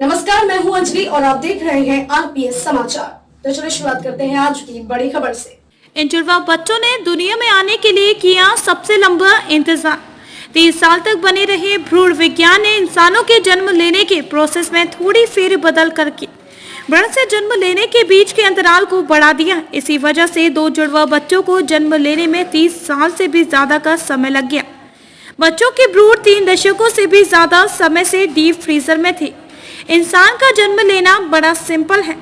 नमस्कार, मैं हूं अंजलि और आप देख रहे हैं आरपीएस समाचार। तो चलिए शुरुआत करते हैं आज की बड़ी खबर से। इन जुड़वा बच्चों ने दुनिया में आने के लिए किया सबसे लंबा इंतजार। 30 साल तक बने रहे भ्रूण विज्ञान ने इंसानों के जन्म लेने के प्रोसेस में थोड़ी फेर बदल करके भ्रूण से जन्म लेने के बीच के अंतराल को बढ़ा दिया। इसी वजह से 2 जुड़वा बच्चों को जन्म लेने में 30 साल से भी ज्यादा का समय लग गया। बच्चों के भ्रूण 3 दशकों से भी ज्यादा समय से डीप फ्रीजर में थे। इंसान का जन्म लेना बड़ा सिंपल है।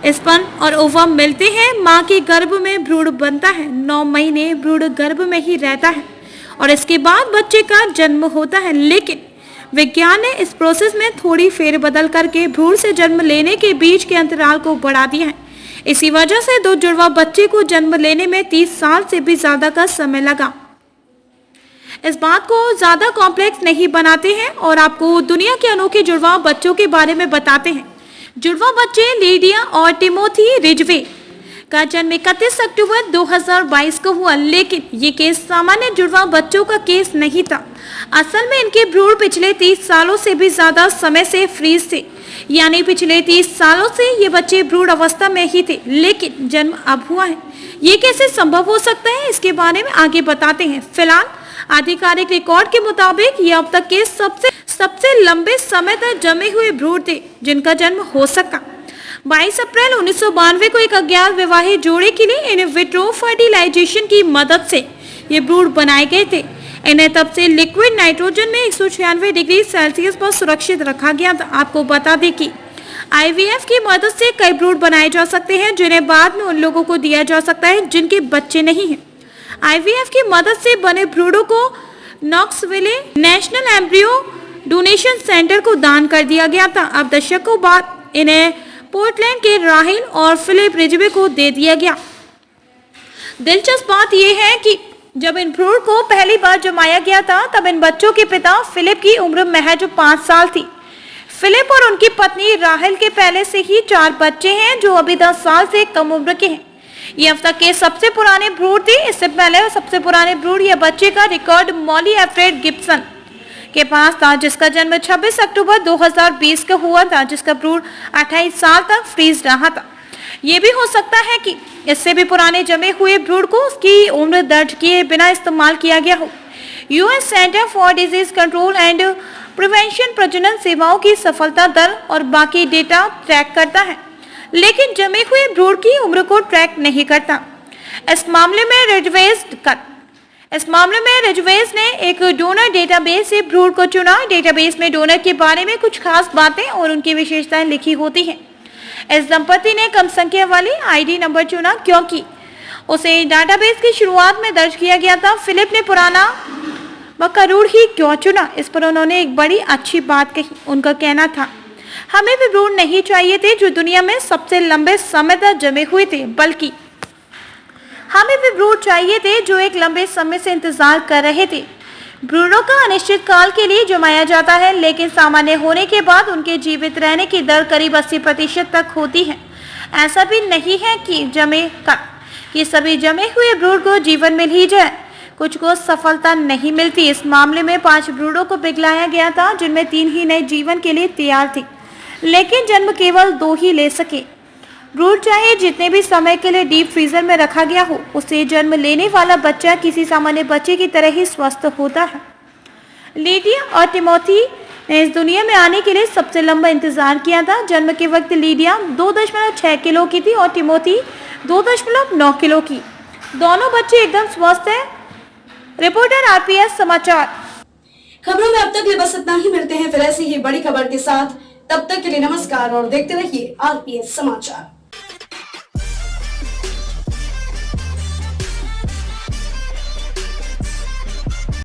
स्पर्म और ओवम मिलते हैं, मां के गर्भ में भ्रूण बनता है, 9 महीने भ्रूण गर्भ में ही रहता है और इसके बाद बच्चे का जन्म होता है। लेकिन विज्ञान ने इस प्रोसेस में थोड़ी फेरबदल करके भ्रूण से जन्म लेने के बीच के अंतराल को बढ़ा दिया है। इसी वजह से 2 जुड़वा बच्चे को जन्म लेने में 30 साल से भी ज्यादा का समय लगा। इस बात को ज्यादा कॉम्प्लेक्स नहीं बनाते हैं और आपको दुनिया के अनोखे जुड़वा बच्चों के बारे में बताते हैं। जुड़वा बच्चे लीडिया और टिमोथी रिजवे का जन्म 31 अक्टूबर 2022 को हुआ। लेकिन ये केस सामान्य जुड़वा बच्चों का केस नहीं था। असल में इनके भ्रूण पिछले 30 सालों से भी ज्यादा समय से फ्रीज थे, यानी पिछले 30 सालों से ये बच्चे भ्रूण अवस्था में ही थे, लेकिन जन्म अब हुआ है। ये कैसे संभव हो सकता है, इसके बारे में आगे बताते हैं। फिलहाल आधिकारिक रिकॉर्ड के मुताबिक ये अब तक के सबसे लंबे समय तक जमे हुए भ्रूण थे जिनका जन्म हो सका। 22 अप्रैल 1992 को एक अज्ञात विवाहित जोड़े के लिए इन विट्रो फर्टिलाइजेशन की मदद से ये भ्रूण बनाए गए थे। इन्हें तब से लिक्विड नाइट्रोजन में 196 डिग्री सेल्सियस पर सुरक्षित रखा गया था। आपको बता दें कि IVF की मदद से कई भ्रूण बनाए जा सकते हैं जिन्हें बाद में उन लोगों को दिया जा सकता है जिनके बच्चे नहीं हैं। IVF की मदद से बने भ्रूणों को Knoxville national embryo donation centre को दान कर दिया गया था। अब दशकों बाद इन्हें पोर्टलैंड के राहिल और फिलिप रिजवे को दे दिया गया। दिलचस्प बात यह है कि जब इन भ्रूण को पहली बार जमाया गया था तब इन बच्चों के पिता फिलिप की उम्र महज 5 साल थी। फिलिप और उनकी पत्नी राहिल के पहले से ही 4 बच्चे हैं जो अभी 10 साल से कम उम्र के हैं। ये अब तक के सबसे पुराने भ्रूण थे। इससे पहले सबसे पुराने भ्रूण या बच्चे का रिकॉर्ड मॉली एफ्रेड गिब्सन के पास था, जिसका जन्म 26 अक्टूबर 2020 को हुआ था, जिसका भ्रूण 28 साल तक फ्रीज रहा था। ये भी हो सकता है कि इससे भी पुराने जमे हुए भ्रूण को उसकी उम्र दर्ज किए बिना इस्तेमाल किया गया हो। US centre for disease control and prevention प्रजनन सेवाओं की सफलता दर और बाकी डेटा ट्रैक करता है, लेकिन जमे हुए भ्रूण की उम्र को ट्रैक नहीं करता। इस मामले में रिजवेस ने एक डोनर डेटाबेस से भ्रूण को चुना। डेटाबेस में डोनर के बारे में कुछ खास बातें और उनकी विशेषताएं लिखी होती हैं। इस दंपति ने कम संख्या वाली आईडी नंबर चुना क्योंकि उसे डेटाबेस की शुरुआत में दर्ज किया गया था। फिलिप ने पुराना व करोड़ ही क्यों चुना, इस पर उन्होंने एक बड़ी अच्छी बात कही। उनका कहना था, हमें भी भ्रूण नहीं चाहिए थे जो दुनिया में सबसे लंबे समय तक जमे हुए थे, बल्कि हमें भी भ्रूण चाहिए थे जो एक लंबे समय से इंतजार कर रहे थे। भ्रूणों का अनिश्चित काल के लिए जमाया जाता है, लेकिन सामान्य होने के बाद उनके जीवित रहने की दर करीब 80% तक होती है। ऐसा भी नहीं है कि सभी जमे हुए भ्रूण को जीवन मिल ही जाए। कुछ को सफलता नहीं मिलती। इस मामले में 5 भ्रूणों को पिघलाया गया था, जिनमें 3 ही नए जीवन के लिए तैयार थे, लेकिन जन्म केवल 2 ही ले सके। भ्रूण चाहे जितने भी समय के लिए डीप फ्रीजर में रखा गया हो, उसे जन्म लेने वाला बच्चा किसी सामान्य बच्चे की तरह ही स्वस्थ होता है। लीडिया और टिमोथी ने इस दुनिया में आने के लिए सबसे लंबा इंतजार किया था। जन्म के वक्त लीडिया 2.6 किलो की थी और टिमोथी 2.9 किलो की। दोनों बच्चे एकदम स्वस्थ हैं। रिपोर्टर आरपीएस समाचार। खबरों में अब तक बस इतना ही। मिलते हैं फिर ऐसी ही बड़ी खबर के साथ। तब तक के लिए नमस्कार और देखते रहिए आरपीएस समाचार।